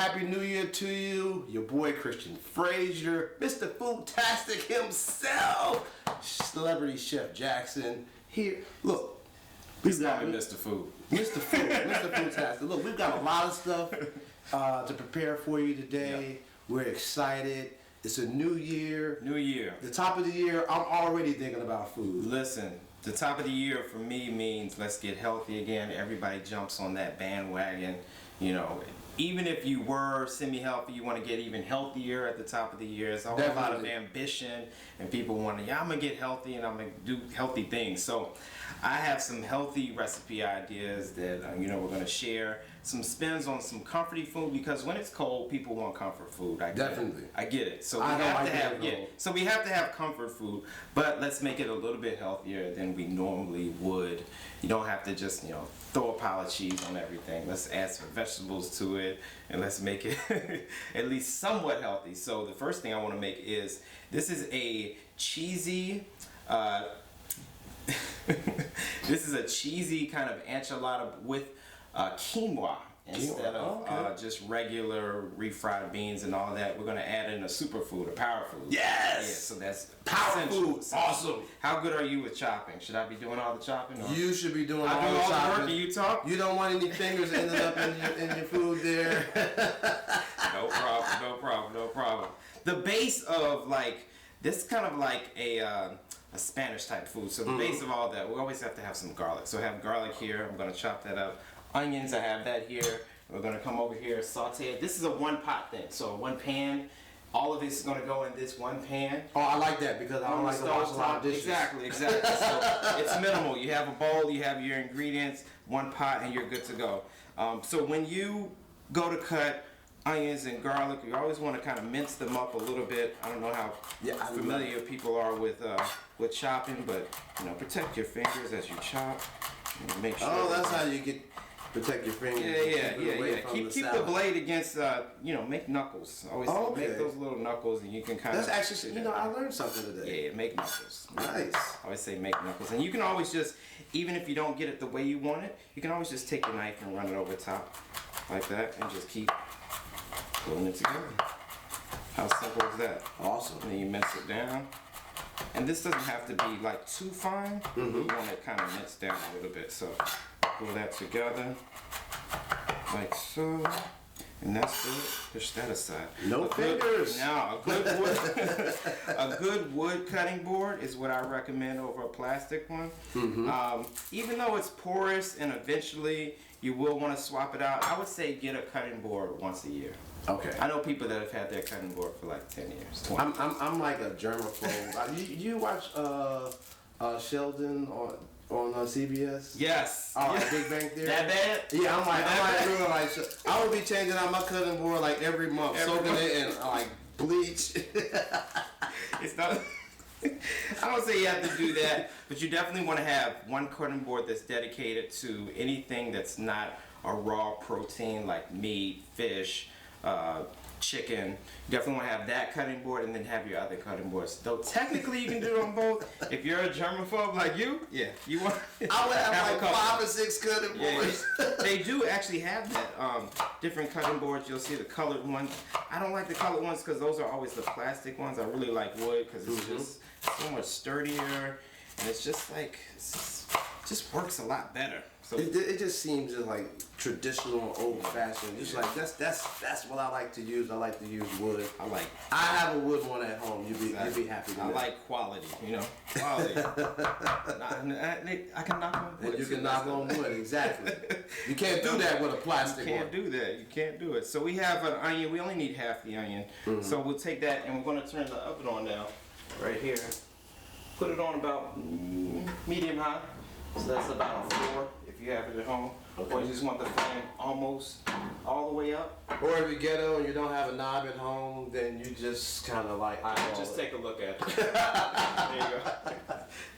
Happy New Year to you. Your boy Christian Frazier, Mr. Foodtastic himself, Celebrity Chef Jackson here. Look, He's got Mr. Food. Mr. Food, Mr. Foodtastic. Look, we've got a lot of stuff to prepare for you today. Yep. We're excited. It's a new year. New year. The top of the year, I'm already thinking about food. Listen, the top of the year for me means let's get healthy again. Everybody jumps on that bandwagon. You know, even if you were semi-healthy, you want to get even healthier at the top of the year. It's a whole lot of ambition, and people want to, yeah, I'm going to get healthy and I'm going to do healthy things. So I have some healthy recipe ideas that, we're going to share. Some spins on some comforty food, because when it's cold, people want comfort food. I get it. I get it. So we have to have comfort food, but let's make it a little bit healthier than we normally would. You don't have to just, throw a pile of cheese on everything. Let's add some vegetables to it, and let's make it at least somewhat healthy. So the first thing I want to make is, this is a cheesy, this is a cheesy kind of enchilada with quinoa instead of just regular refried beans and all that. We're going to add in a superfood, a power food. Yes! Yeah, so that's power food. Awesome. How good are you with chopping? Should I be doing all the chopping? Or? You should be doing all the chopping. chopping. Work and you talk? You don't want any fingers ending up in your food there. No problem. The base of this kind of like a Spanish type food. So the base of all that, we always have to have some garlic. So I have garlic here. I'm going to chop that up. Onions, I have that here. We're going to come over here, saute it. This is a one pot thing. So one pan. All of this is going to go in this one pan. Oh, I like that because I don't like to wash a lot of dishes. Exactly. So it's minimal. You have a bowl, you have your ingredients, one pot, and you're good to go. So when you go to cut onions and garlic, you always want to kind of mince them up a little bit. I don't know how familiar people are with chopping, but protect your fingers as you chop. Make sure. Oh, that's how you protect your fingers. Yeah. Keep the blade against, make knuckles. Always make those little knuckles, and you can kind of. That's actually, I learned something today. Yeah, make knuckles. Nice. I always say make knuckles, and you can always just, even if you don't get it the way you want it, you can always just take your knife and run it over top, like that, and just keep pulling it together. How simple is that? Awesome. And then you mince it down. And this doesn't have to be too fine. You want it kind of minced down a little bit. So pull that together like so. And that's good. Push that aside. No fingers. Now, a good wood cutting board is what I recommend over a plastic one. Even though it's porous and eventually you will want to swap it out, I would say get a cutting board once a year. Okay. I know people that have had their cutting board for 10 years. 20. I'm like a germaphobe. you watch Sheldon on CBS? Yes. Big Bang Theory. That bad? Yeah, I'm doing I would be changing out my cutting board every month, soaking it in bleach. It's not. I don't say you have to do that, but you definitely want to have one cutting board that's dedicated to anything that's not a raw protein like meat, fish, chicken. You definitely want to have that cutting board and then have your other cutting boards. Though technically you can do it on both. If you're a germaphobe like you want. I would have 5 or 6 cutting boards. They do actually have that different cutting boards. You'll see the colored ones. I don't like the colored ones because those are always the plastic ones. I really like wood because it's just so much sturdier, and it's just just works a lot better. So it just seems just traditional, old-fashioned. Just that's what I like to use. I like to use wood. I have a wood one at home. You'd be happy with I like quality. Quality. I can knock on wood. And you can knock on wood, exactly. You can't do that with a plastic one. You can't do that. You can't do it. So we have an onion. We only need half the onion. So we'll take that and we're going to turn the oven on now, right here. Put it on about medium high. So that's about a 4 if you have it at home. Okay. Or you just want the flame almost all the way up. Or if you're ghetto and you don't have a knob at home, then you just kind of just take a look at it. There you go.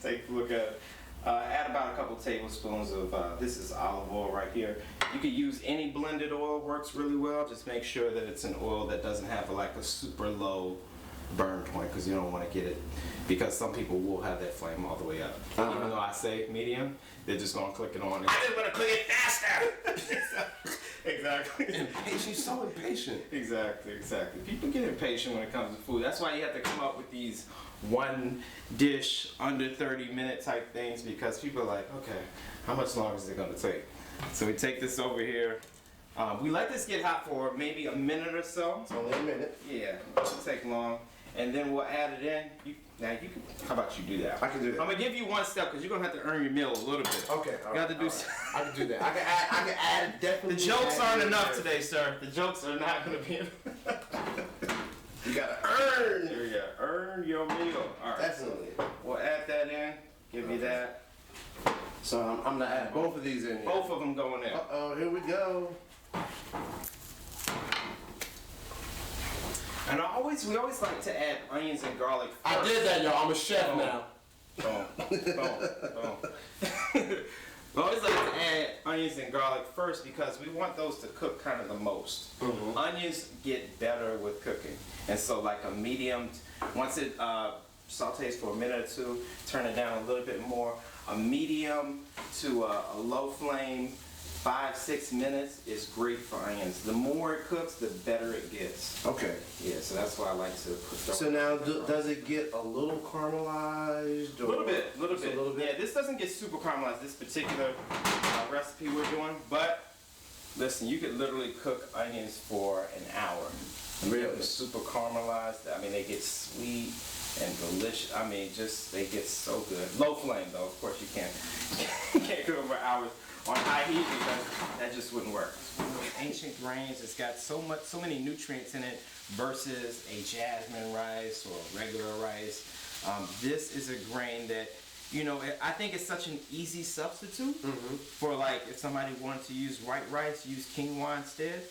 Take a look at it. Add about a couple tablespoons of, this is olive oil right here. You could use any blended oil, works really well. Just make sure that it's an oil that doesn't have a super low burn point, because you don't want to get it, because some people will have that flame all the way up. Even though I say medium, they're just going to click it on. I just want to click it faster. Exactly. Impatient, so impatient. Exactly. People get impatient when it comes to food. That's why you have to come up with these one dish under 30-minute type things, because people are like, okay, how much longer is it gonna take? So we take this over here. We let this get hot for maybe a minute or so. It's only a minute. Yeah, it shouldn't take long. And then we'll add it in. Now you can. How about you do that? I can do that. I'm gonna give you one step because you're gonna have to earn your meal a little bit. Okay. You got to do. I can do that. I can add definitely. The jokes aren't enough today, sir. The jokes are not gonna be enough. You gotta earn. Here we go. Earn your meal. All right. Definitely. We'll add that in. Give me that. So I'm gonna add both of these in here. Both of them going in. Uh-oh, here we go. And we always like to add onions and garlic first. I did that, y'all. I'm a chef now. Boom. We always like to add onions and garlic first because we want those to cook kind of the most. Mhm. Onions get better with cooking. And so like a medium, once it sautés for a minute or two, turn it down a little bit more. A medium to a low flame, 5-6 minutes is great for onions. The more it cooks, the better it gets. Okay. Yeah, so that's why I like to put those. So now, does it get a little caramelized? A little bit. A little bit. Yeah, this doesn't get super caramelized, this particular recipe we're doing, but listen, you could literally cook onions for an hour. Really? They're super caramelized. I mean, they get sweet and delicious. I mean, they get so good. Low flame though, of course you can't cook them for hours on high heat because that just wouldn't work. Ancient grains, it's got so many nutrients in it versus a jasmine rice or regular rice. This is a grain that, I think it's such an easy substitute for like if somebody wanted to use white rice, use quinoa instead.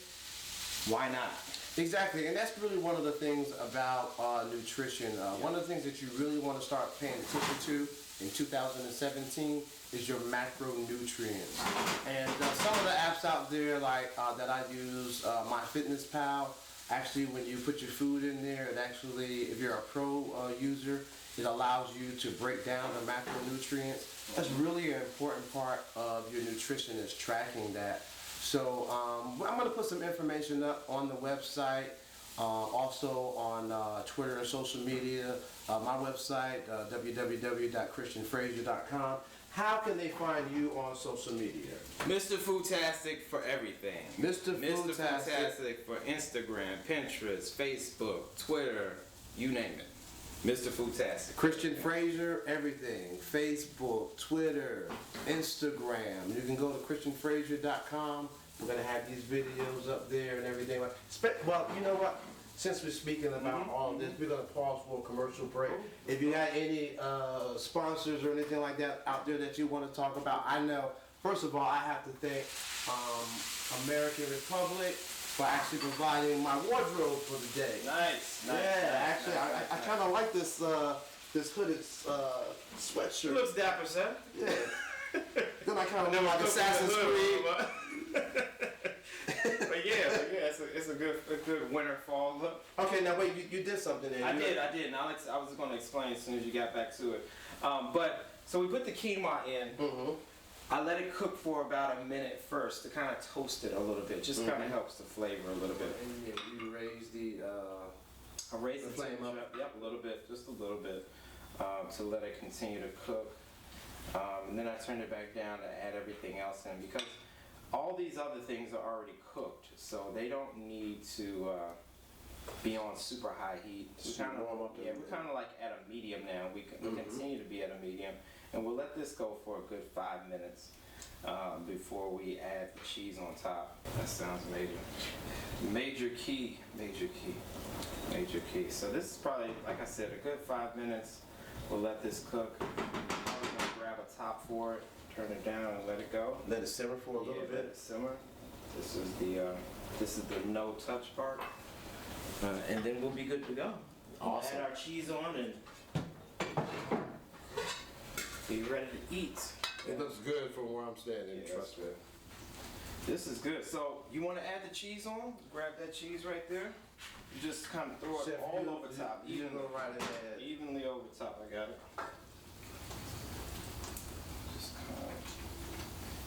Why not? Exactly, and that's really one of the things about nutrition. One of the things that you really want to start paying attention to in 2017 is your macronutrients. And some of the apps out there like that I use, MyFitnessPal, actually when you put your food in there, it actually, if you're a pro user, it allows you to break down the macronutrients. That's really an important part of your nutrition is tracking that. So I'm going to put some information up on the website, also on Twitter and social media. My website, www.christianfrazier.com. How can they find you on social media? Mr. Foodtastic for everything. Mr. Foodtastic for Instagram, Pinterest, Facebook, Twitter, you name it. Mr. Foodtastic. Christian Frazier, everything. Facebook, Twitter, Instagram. You can go to christianfrazier.com. We're going to have these videos up there and everything. Well, you know what? Since we're speaking about all of this, we're going to pause for a commercial break. If you got any sponsors or anything like that out there that you want to talk about, I know, first of all, I have to thank American Republic for actually providing my wardrobe for the day. Nice. Yeah, actually, I kind of like this this hooded sweatshirt. It looks dapper, sir. Yeah. Then I kind of look like Assassin's Creed. But yeah, it's a good winter fall look. Okay, now wait, you did something there. I did. And I was going to explain as soon as you got back to it. So we put the quinoa in. I let it cook for about a minute first to kind of toast it a little bit. Just kind of helps the flavor a little bit. And you raise the I raised the flame up. Yep, a little bit, just a little bit, to let it continue to cook. And then I turned it back down to add everything else in because all these other things are already cooked, so they don't need to be on super high heat. We're kind of like at a medium now. We continue to be at a medium, and we'll let this go for a good 5 minutes before we add the cheese on top. That sounds major. Major key. So this is probably, like I said, a good 5 minutes. We'll let this cook. I'm gonna grab a top for it. Turn it down and let it go. Let it simmer for a little bit. Let it simmer. This is the no touch part, and then we'll be good to go. Awesome. Add our cheese on and be ready to eat. It looks good from where I'm standing. Yeah, trust me. This is good. So you want to add the cheese on? Grab that cheese right there. You just kind of throw it Chef, all over top. You go right ahead. Evenly over top. I got it.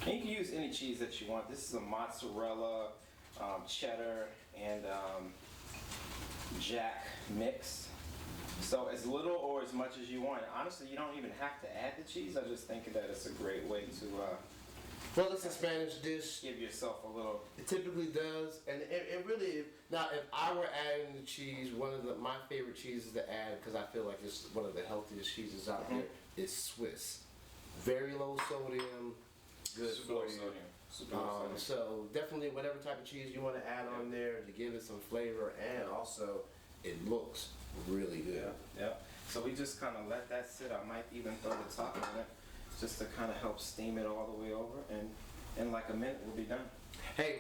And you can use any cheese that you want. This is a mozzarella, cheddar, and jack mix. So as little or as much as you want. Honestly, you don't even have to add the cheese. I just think that it's a great way to Well, it's a Spanish dish. give yourself a little. It typically does, and it really. Now, if I were adding the cheese, one of my favorite cheeses to add, because I feel like it's one of the healthiest cheeses out there, is Swiss. Very low sodium, good Super for low you. sodium. Super low sodium. So definitely, whatever type of cheese you want to add on there to give it some flavor, and also it looks really good. Yeah. So we just kind of let that sit. I might even throw the top on it, just to kind of help steam it all the way over, and in like a minute we'll be done. Hey,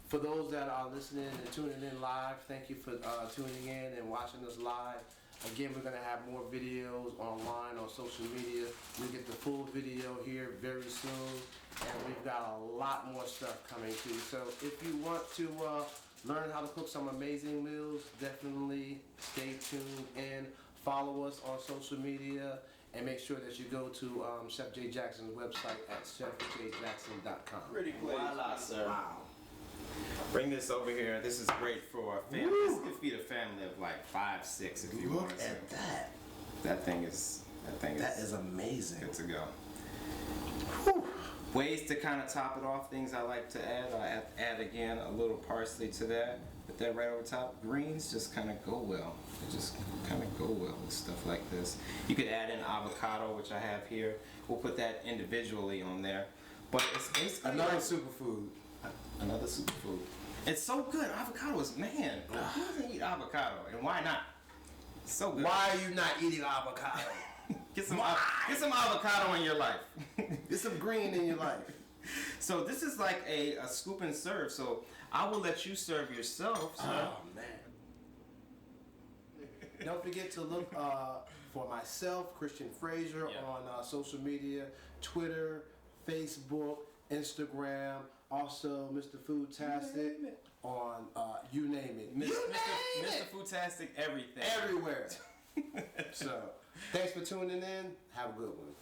for those that are listening and tuning in live, thank you for tuning in and watching us live. Again, we're gonna have more videos online on social media. We get the full video here very soon, and we've got a lot more stuff coming too. So if you want to learn how to cook some amazing meals, definitely stay tuned and follow us on social media. And make sure that you go to Chef Jay Jackson's website at chefjjackson.com. Pretty please. Voila, sir. Wow. Bring this over here. This is great for a family. Woo. This could feed a family of like 5, 6 if you Look want to. at that. That thing is That is amazing. good to go. Whew. Ways to kind of top it off, things I like to add. I add again a little parsley to that. Put that right over top. Greens just kind of go well. They just kind of go well with stuff like this. You could add in avocado, which I have here. We'll put that individually on there. But it's basically Another like superfood. another superfood. It's so good. Avocado is, man, who doesn't eat avocado? And why not? It's so good. Why are you not eating avocado? Get some avocado in your life. Get some green in your life. So this is like a scoop and serve. So I will let you serve yourself. So. Oh man. Don't forget to look for myself, Christian Frazier, Yeah. on social media, Twitter, Facebook, Instagram, also Mr. Foodtastic on you name it. Mr. Foodtastic, everything. Everywhere. So, thanks for tuning in. Have a good one.